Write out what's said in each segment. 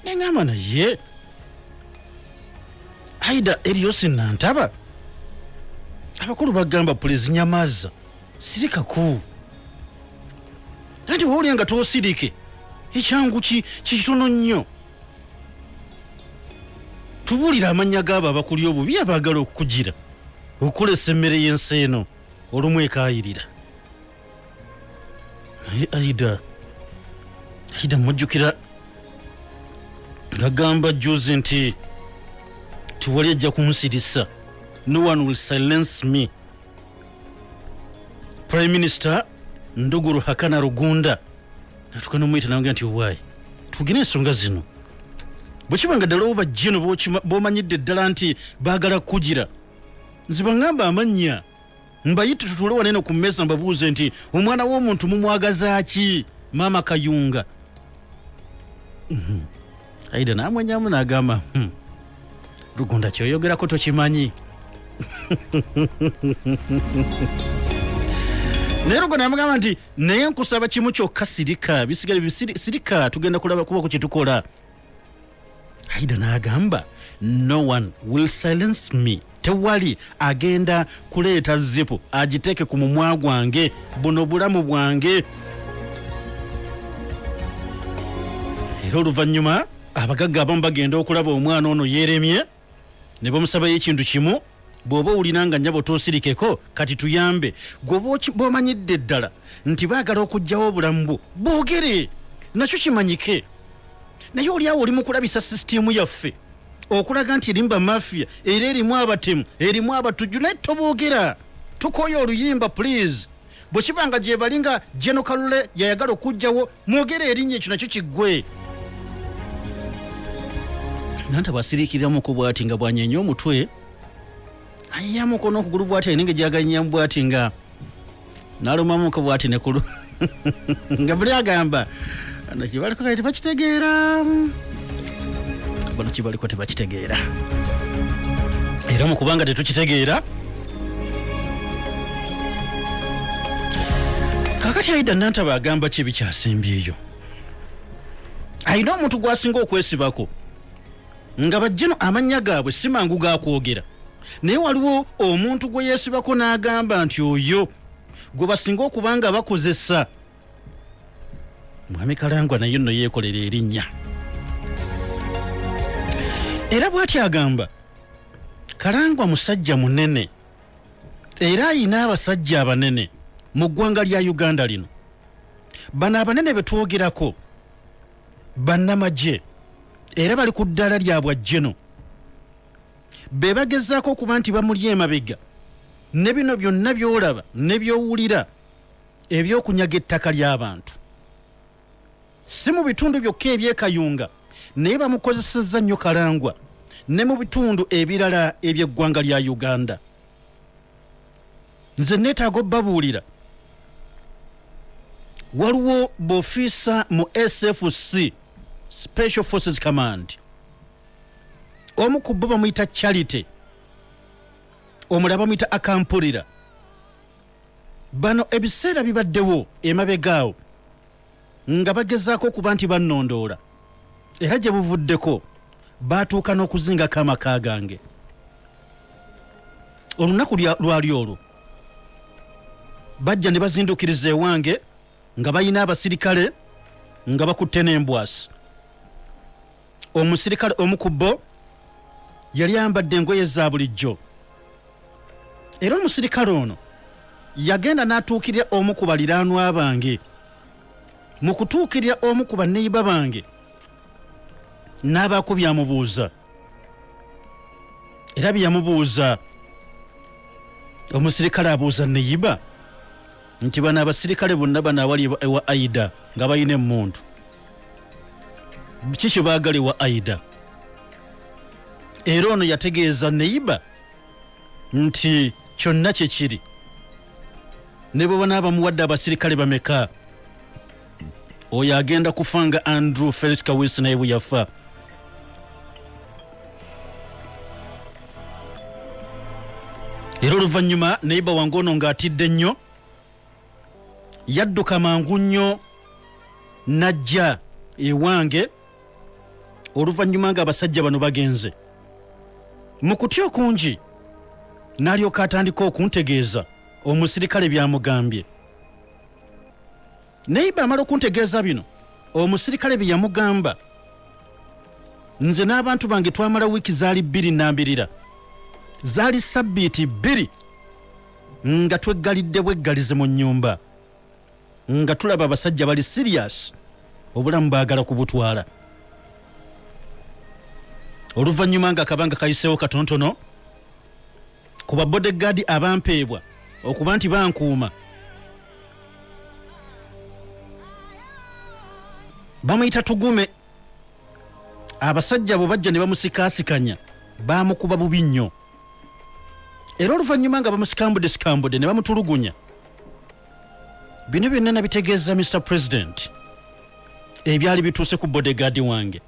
Nengamba naye Aidah Elios Nantaba abakulu bagamba poliisi nyamaza sirikaku anti wawulira nga toosirike ekyangu kitono nnyo tubuulira amannya g'abo abakuli obubi abaagala okukugira okulesa emmere y'ensi eno olumu ekaayirira naye Aidah mujjukira ngagamba juzi nti tiwali ajja kunsirisa. No one will silence me. Prime Minister Nduguru Hakana Rugunda natukana mwita nange nti why tugine ensonga zino bwekibanga ddala oba jeno bwomanyidde ddala nti baagala kugira nziba ngamba amannya mbayite tutule waneno ku mmeza mbabuuze nti omwana w'omuntu mumwagaza ki Mama Kayunga. Aidah namwenyamu n'agamba Rugunda kyoyogerako tokimanyi. Naye Rugunda amugamba nti naye nkusaba kimu kyokka sirika bisigale sirika tugenda kulaba kuba ku kitukola. Aidah n'agamba no one will silence me. Tewali agenda kuleeta zipo agiteeke ku mumwa gwange buno bulamu bwange. Era oluvannyuma abagagga abamu bagenda okulaba omwana ono yeeremye ne bamusabayo ekintu kimu bw'oba owulira nga nnyabo toosirikeko kati tuyambe bw'omanyidde ddala nti baagala okuggyawo obulamu bwo boogere nakyo kimanyike. Naye oli awo oli mu kulabisa sisitimu yaffe okulaga nti erimu bamafiya era erimu abatemu erimu abatujju naye toboogera tukoye oluyimba please. Bwe kibanga gye bali nga General Kalule yayagala okuggyawo mwogere erinnya ekyo nakyo kiggwe. Nantaba asiriikiriramuko bw'ati nga bw'anyeenya omutwe ayyamuko n'okugulu bw'ati ayinenge gyaganyaamu bw'ati nga n'alumamuko bw'ati nekulu nga buli agamba ano kibaliko kati tebakitegeera bano kibaliko tebakitegeera era mu kubanga tetukitegeera kakati Aidah Nantaba agamba ki ebikyasimbyeyo. Ayina omuntu gw'asinga okwesibako nga bajjeno amannya gaabwe si mangu gakwogera naye waliwo omuntu gwe yeesibako n'agamba nti oyo gwe basinga okubanga bakozesa. Mwami Kalangwa naye nno yeekolera erinnya era bw'ati agamba Kalangwa musajja munene era ayina abasajja abanene mu ggwanga lya Uganda lino. Bano abanene be twogerako bannamagye era bali ku ddala lya bwajjeno be bagezaako okuba nti bamuli emabega ne bino byonna by'olaba ne by'owulira eby'okunyaga ettaka ly'abantu si mu bitundu byokka eby'ekayunga naye bamukozesezza nnyo Kalangwa ne mu bitundu ebirala eby'eggwanga lya Uganda. Nze neetaaga obbabuulira waliwo b'ofiisa mu SFC Special Forces Command omu ku bo bamuyita Charity omulala bamuyita Akampulira. Bano ebiseera bibaddewo emabegaawo nga bagezaako okuba nti bannondoola era gye buvuddeko baatuuka n'okuzingako amaka gange. Olunaku lwali olwo bajja ne bazindukiriza ewange nga bayina abasirikale nga bakutte n'embwasi. Omusirikale omu ku bo yali ayambadde engoye za bulijjo era omusirikale ono yagenda n'atuukirira omu ku baliraanwa bange. Mu kutuukirira omu ku banneyiba bange n'abaako byamubuuza era byamubuuza omusirikale abuuza neyiba nti bano abasirikale bonna bano awali ewa Aidah nga balina emmundu kiki baagala ewa Aidah. Era ono yategeeza neyiba nti kyonna kye kiri ne bwe banaaba muwadde abasirikale bameka oyo agenda kufa nga Andrew Felix Kaweesi naye bwe yafa. Era oluvannyuma neyiba wange ono ng'atidde nnyo yadduka mangu nnyo najja ewange oluvannyuma ng'abasajja bano bagenze mu kutya okungi n'alyoka atandika okuntegeeza omusirikale byamugambye. naye bamala okuntegeeza bino omusirikale bye yamugamba, nze n'abantu bange twamala wiiki zaali 2 nambirira, zaali sabbiiti 2 nga tweggalidde bweggalize mu nnyumba, nga tulaba abasajja bali sirias, obulamu baagala kubutwala. oluvannyuma nga akabanga kayiseewo katontono ku babodegaadi abampeebwa okuba nti bankuuma, bamuyita Tugume. abasajja abo bajja ne bamusikaasikanya, baamukuba bubi nnyo, era oluvannyuma nga bamusikambudde ne bamutulugunya. bino byonna nabitegeeza Mr. President ebyali bituuse ku bodegaadi wange,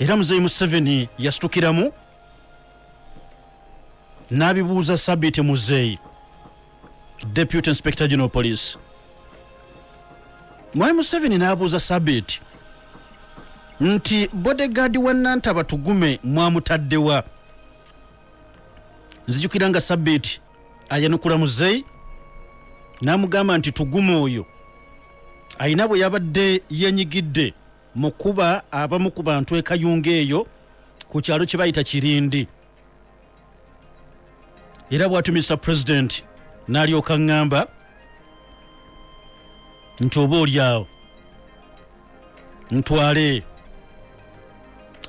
era muzeeyi Museveni yasitukiramu n'abibuuza Sabiti Muzeeyi, Deputy Inspector General Police. Mwai Museveni n'abuuza Sabiti nti bodegaadi wa Nantaba Tugume mwamutaddewa. nzijukira nga Sabiti ayanukula Muzeeyi n'amugamba nti Tugume oyo ayina bwe yabadde yenyigidde mu kuba abamu ku bantu e Kayunga eyo ku kyalo kye bayita Kirindi. era bw'ati Mr. President n'alyoka ŋŋamba nti oba olyawo ntwale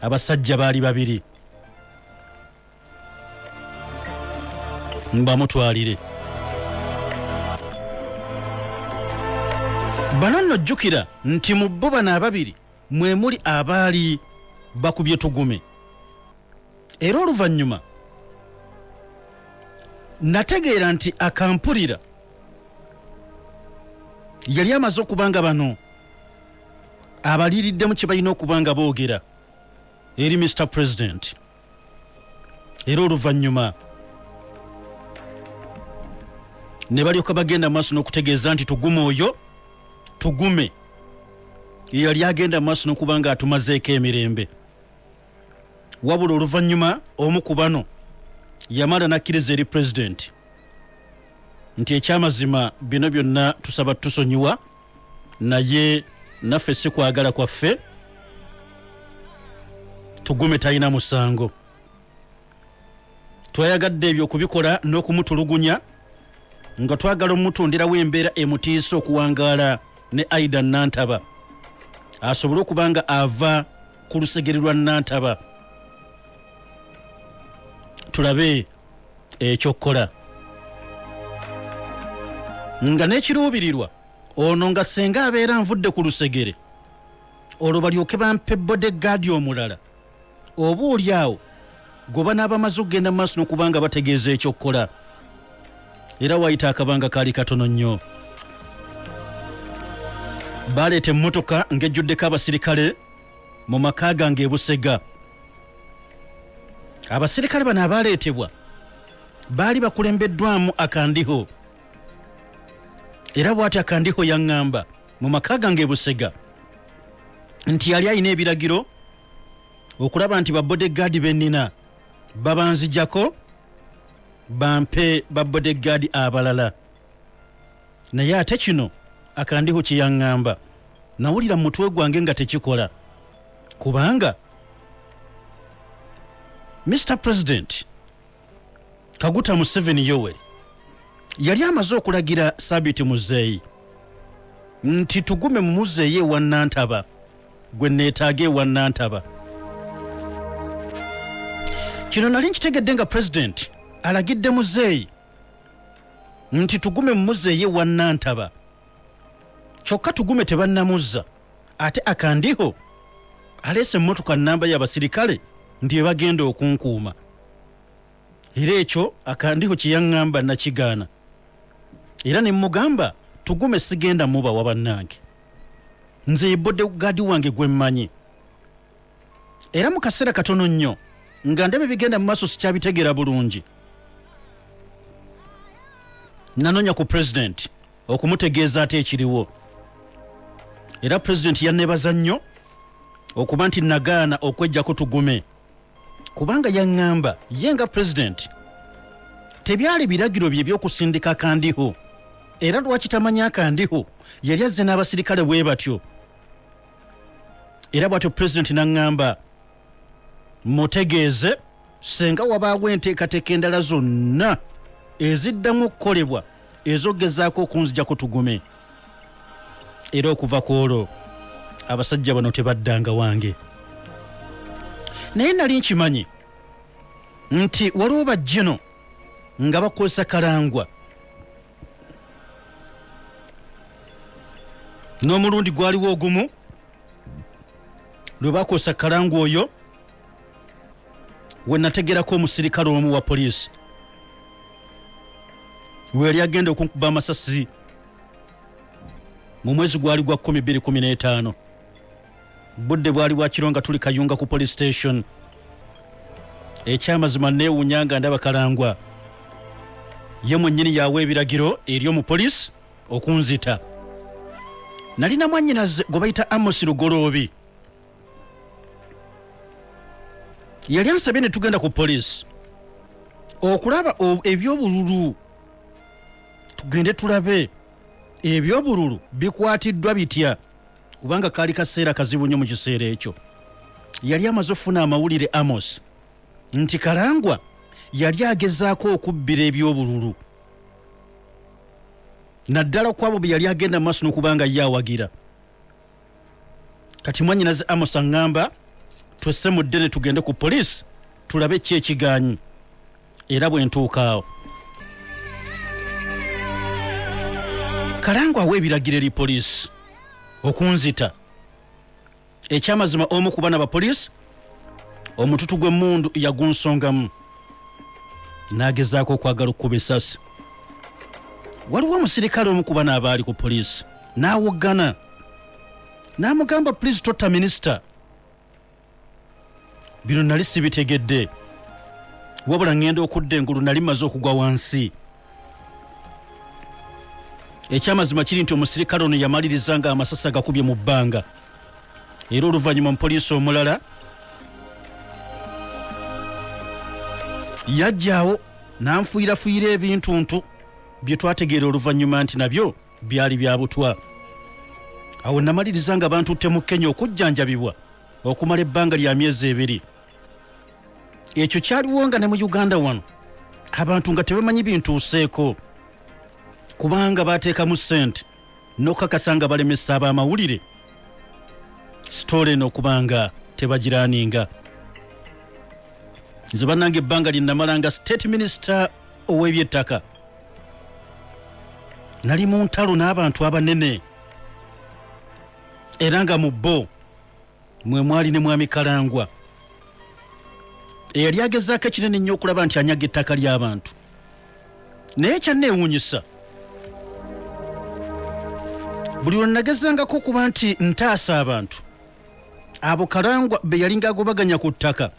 abasajja baali 2 mbamutwalire. bano nno jjukira nti mu bo bano 2 mwe muli abaali bakubye Tugume. era oluvannyuma nategeera nti akampulira yali amaze okuba nga bano abaliiriddemu kye balina okuba nga boogera eri Mr. President. era oluvannyuma ne balyoka bagenda maaso n'okutegeeza nti Tugume yali agenda maaso n'okuba nga atumazeeko emirembe. wabula oluvannyuma omu ku bano yamala nakkiriza eri President nti ekyamazima bino byonna tusaba tusonyiwa, naye naffe si kwagala kwaffe, Tugume talina musango. twayagadde ebyo okubikola n'okumutulugunya nga twagala omutundirawo embeera emutiisa okuwangaala ne Aidah Nantaba asobole okuba nga ava ku lusegere lwa Nantaba. tulabe ekyokukola nga n'ekiruubirirwa ono nga senga abeera nvudde ku lusegere olwo balyoke bampe bodegaadi omulala, oba oliawo goba n'abamaze okugenda maaso n'okuba nga bategeeza ekyokukola. era wayita akabanga kaali katono nnyo. baleeta emmotoka ng'ejjuddeko abasirikale mu maka gange e Busega. abasirikale bano abaleetebwa baali bakulembeddwamu Akandiho, era bw'ati Akandiho yaŋŋamba mu maka gange e Busega nti yali alina ebiragiro okulaba nti babodegaadi bennina babanzijjako bampe babodegaadi abalala. naye ate kino Akandiho kye yaŋŋamba nawulira mu mutwe gwange nga tekikola, kubanga Mr. President Kaguta Museveni Yoweri yali amaze okulagira Sabiti Muzeeyi nti Tugume mu Muzeeyi ewa Nantaba gwe neetaaga ewa Nantaba. kino nali nkitegedde nga President alagidde Muzeeyi nti Tugume mu Muzeeyi ewa Nantaba, kyokka Tugume tebannamuzza. ate Akandiho aleese emmotoka nnamba y'abasirikale nti bagenda okunkuuma. era ekyo Akandiho kye yaŋŋamba nakigaana, era ne mmugamba Tugume sigenda mubawa bannange, nze ye bodegaadi wange gwe mmanyi. era mu kaseera katono nnyo nga ndebe bigenda mu maaso sikyabitegeera bulungi, nanoonya ku President okumutegeeza ate ekiriwo. era President yanneebaza nnyo okuba nti nagaana okwejjako tugume kubanga yaŋŋamba ye nga pulezidenti tebyali biragiro bye by'okusindika kandiho era lwaki tamanya akandiho yali azze n'abasirikale bwe batyo era bw'atyo pulezidenti n'aŋŋamba mutegeeze senga wabaawo enteekateeka endala zonna eziddamu okukolebwa ezogezaako okunzijjako tugume era okuva ku olwo abasajja bano tebaddanga wange naye nali nkimanyi nti waliwo bajjeno nga bakozesa kalangwa n'omulundi gwaliwo ogumu lwe bakozesa kalangwa oyo we nategerako omusirikale omu wa poliisi we yali agenda okunkuba amasasi mu mwezi gwali gwa 2015 budde bwali bwakiro nga tuli Kayunga ku police station ekyamazima neewunya nga ndaba kalangwa ye mwennyini yawe ebiragiro eri omu poliisi okunzita nalina mwannyinaze gwe bayita Amos Lugoloobi yali ansabye ne tugenda ku poliisi okulaba ebyobululu tugende tulabe ebyobululu bikwatiddwa bitya kubanga kaali kaseera kazibu nnyo mu kiseera ekyo yali amaze ofuna amawulire Amos nti kalangwa yali agezaako okubbira ebyobululu naddala ku abo bye yali agenda mu maaso n'okubanga ye awagira kati mwannyinaze Amos aŋŋamba twesse mu ddene tugende ku poliisi tulabe ki ekigaanyi era bwe ntuukaawo kalangwa awa ebiragiro eri poliisi okunzita ekyamazima omu ku baana ba poliisi omututu gw'emmundu yagunsongamu n'agezaako okwagala okkuba essasi waliwo omusirikale omu ku baana abaali ku poliisi n'awoggana n'amugamba please totta minisita bino nali sibitegedde wabula ŋŋenda okudda engulu nali maze okugwa wansi ekyamazima kiri nti omusirikale ono yamaliriza nga amasasi agakubye mu bbanga era oluvannyuma omupoliisi omulala yajjaawo n'anfuuyirafuuyira ebintuntu bye twategeera oluvannyuma nti nabyo byali bya butwa awo namaliriza nga bantutte mu Kenya okujjanjabibwa okumala ebbanga lya myezi 2 ekyo kyaliwo nga ne mu Uganda wano abantu nga tebamanyi bintuuseeko kubanga bateekamu ssente n'okukakasa nga balemesa ab'amawulire sitole eno okubanga tebagiraaninga nze bannange ebbanga lye namalanga state minister ow'ebyettaka nali mu ntalo n'abantu abanene era nga mu bo mwe mwali ne mwami Kalangwa eyali agezaako ekinene nnyo okulaba nti anyaga ettaka ly'abantu naye kyanneewuunyisa buli lwe nagezangako okuba nti ntaasa abantu abo Kalangwa be yali ng'agobaganya ku ttaka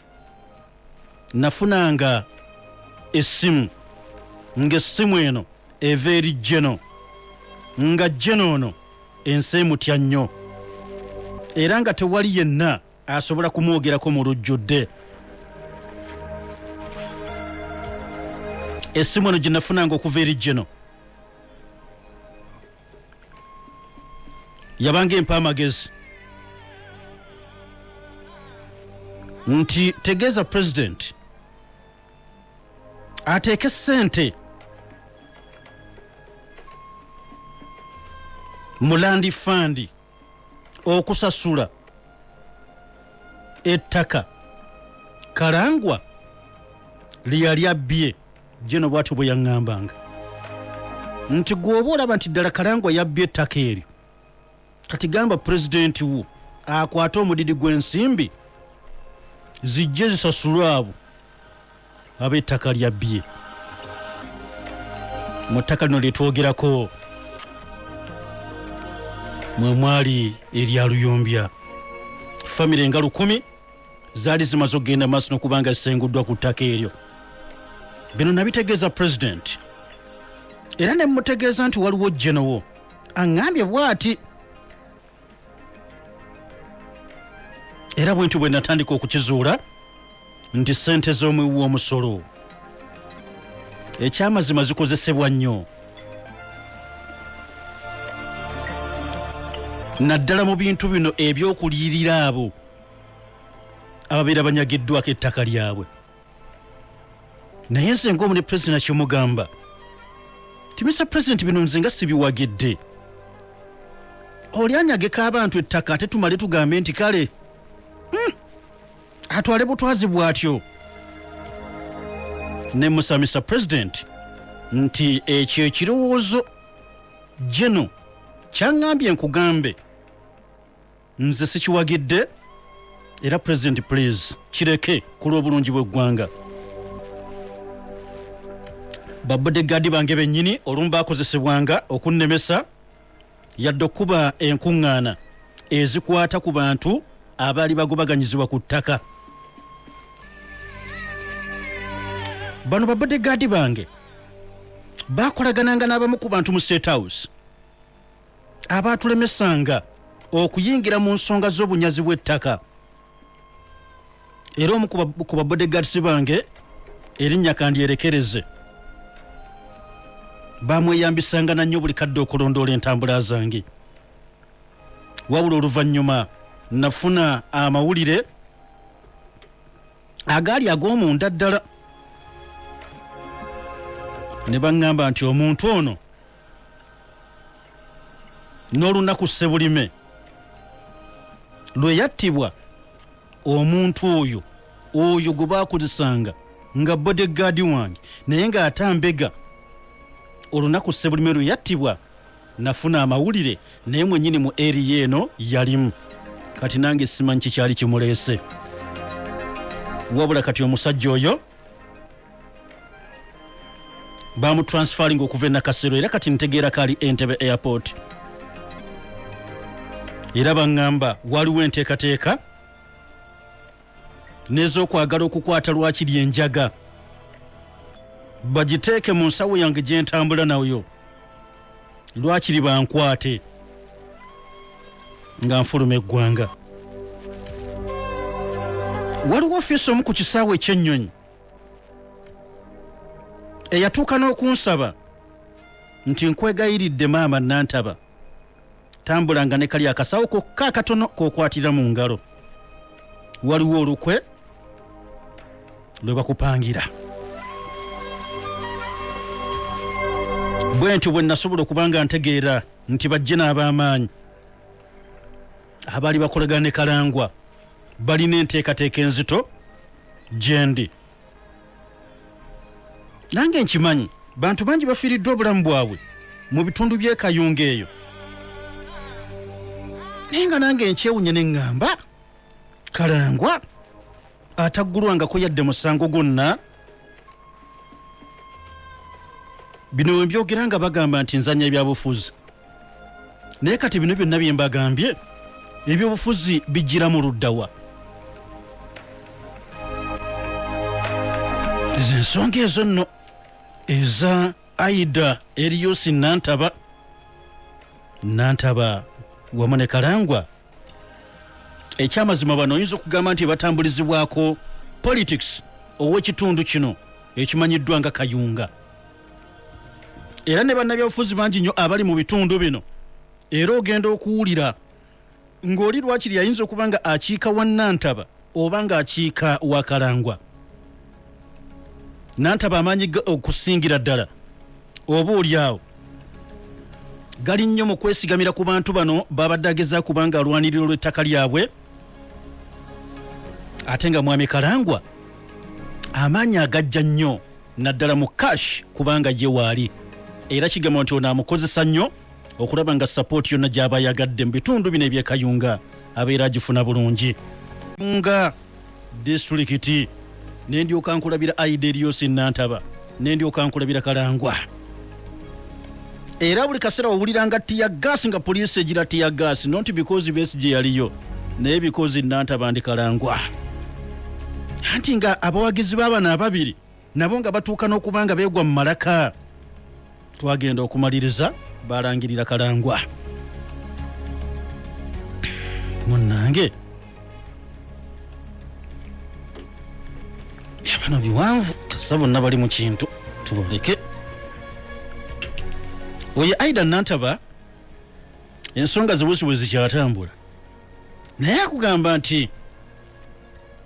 nafunanga essimu ng'essimu eno eva eri Jeno nga Jeno ono ensi emutya nnyo era nga tewali yenna asobola kumwogerako mu lujjudde essimu eno gye nafunanga okuva eri Jeno yabanga empa amagezi nti tegeeza pulezidenti ateeke ssente mu landi fandi okusasula ettaka Kalangwa lyali abbye Jeno bw'atyo bwe yaŋŋambanga nti gw'oba olaba nti ddala Kalangwa yabbye ettaka eryo kati gamba pulezidenti wo akwate omudidi gw'ensimbi zijje zisasulwe abo ab'ettaka lyabbye mu ttaka lino lye twogerako mwe mwali erya Luyombya famire nga 10 zaali zimaze okugenda maaso n'okubanga zisenguddwa ku ttaka eryo bino nabitegeeza pulezidenti era ne mmutegeeza nti waliwo Jenowo aŋŋambye bw'ati era bwe ntyo bwe natandika okukizuula nti ssente z'omuwi w'omusolo ekyamazima zikozesebwa nnyo naddala mu bintu bino ebyokuliyirira abo ababeera banyagiddwako ettaka lyabwe. Naye nze ng'omu ne pulezidenti kyemugamba ti Mr. President bino nze nga sibiwagidde. Oli anyageko abantu ettaka ate tumale tugambe nti kale atwale butwazi bw'atyo. Ne musa Mr. President nti ekyo ekirowoozo geno kyaŋŋambye nkugambe nze sikiwagidde era President please kireke ku lw'obulungi bw'eggwanga. Babodegaadi bange bennyini olumu baakozesebwanga okunnemesa yadde okuba enkuŋŋaana ezikwata ku bantu abaali bagobaganyizibwa ku ttaka. Bano babodegaadi bange baakolagananga n'abamu ku bantu mu State House abaatulemesanga okuyingira mu nsonga z'obunyazi bw'ettaka. Era omu ku babodegaadisi bange erinnya kandyerekereze bamweyambisanga na nnyo buli kadde okulondoola entambula zange. Wabula oluvannyuma nafuna amawulire agaali ag'omunda ddala ne baŋŋamba nti omuntu ono n'olunaku Ssebulime lwe yattibwa omuntu oyo gwe baakozesanga nga bodegaadi wange naye ng'atambega olunaku Ssebulime lwe yattibwa nafuna amawulire naye mwennyini mu eriya eno yalimu. Kati nange simanyi kikyali kimuleese. Wabula kati omusajja oyo baamutransfaringa okuva e Nakasero era kati ntegeera kali Entebbe airport. Era baŋŋamba waliwo enteekateeka n'ez'okwagala okukwata lwakiri enjaga bagiteeke mu nsawo yange gye ntambula nayo lwakiri bankwate nga nfuluma eggwanga. Waliwo ofiisi omu ku kisaawe eky'ennyonyi eyatuuka n'okunsaba nti nkwegayiridde maama Nantaba tambulanga ne kali akasawo kokka akatono k'okwatira mu ngalo. Waliwo olukwe lwe bakupangira. Bwe ntyo bwe nasobola okubanga ntegeera nti bajje n'ab'amaanyi abaali bakolagana ne Kalangwa balina enteekateeka enzito gye ndi. Nange nkimanyi bantu bangi bafiiriddwa obulamu bwabwe mu bitundu by'e Kayunga eyo. Naye nga nange nkyewunye ne ŋŋamba Kalangwa ataggulwangako yadde musango gwonna. Bino we mbyogera nga bagamba nti nzanya ebyabufuzi. Naye kati bino byonna bye mbagambye ebyobufuzi bijjira mu luddawa. Ezo ensonga ezo nno eza Aidah Eriyosi Nantaba wamu ne Kalangwa. Ekyamazima bano oyinza okugamba nti batambulizibwako politics ow'ekitundu kino ekimanyiddwa nga Kayunga. Era ne bannabyabufuzi bangi nnyo abali mu bitundu bino. Era ogenda okuwulira ng'oli lwakiri ayinza okuba nga akiika wa Nantaba oba nga akiika wa Kalangwa. Nantaba amaanyi okusingira ddala oba oli awo gali nnyo mu kwesigamira ku bantu bano babadde ageza kubanga alwaniriro lw'ettaka lyabwe. Ate nga mwami Kalangwa amaanyi agajja nnyo naddala mu cash kubanga ye waali. Era kigamba nti ono amukozesa nnyo okulaba nga support yonna gy'aba yagadde mu bitundu bino eby'e Kayunga abeera agifuna bulungi. Nga disitulikiti nendyoka nkulabira Aidah Eriyosi Nantaba nendyoka nkulabira Kalangwa. Era buli kaseera wawuliranga tiya gas nga poliisi egira tiya gas not because Besigye yaliyo naye because Nantaba ndi Kalangwa. Anti nga abawagizi b'abana ababiri nabo nga batuuka n'okubanga beegwa mu malaka. Twagenda okumaliriza balangirira Kalangwa. Munnange bano biwanvu kasa bonna bali mu kintu tuboleke. Oye Aidah Nantaba ensonga zibusiwe zikyatambula naye akugamba nti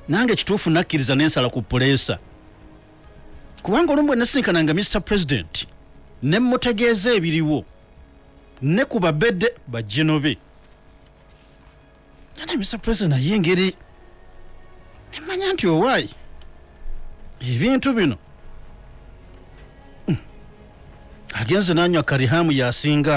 nange kituufu nakkiriza n'ensala ku puleesa kubanga olumu bwe nasinkananga Mr President ne mutegeeza ebiriwo ne ku babedde bajjeno be yana Mr President naye engeri nemanya nti owaayi ebintu bino agenze nanywa karihamu yasinga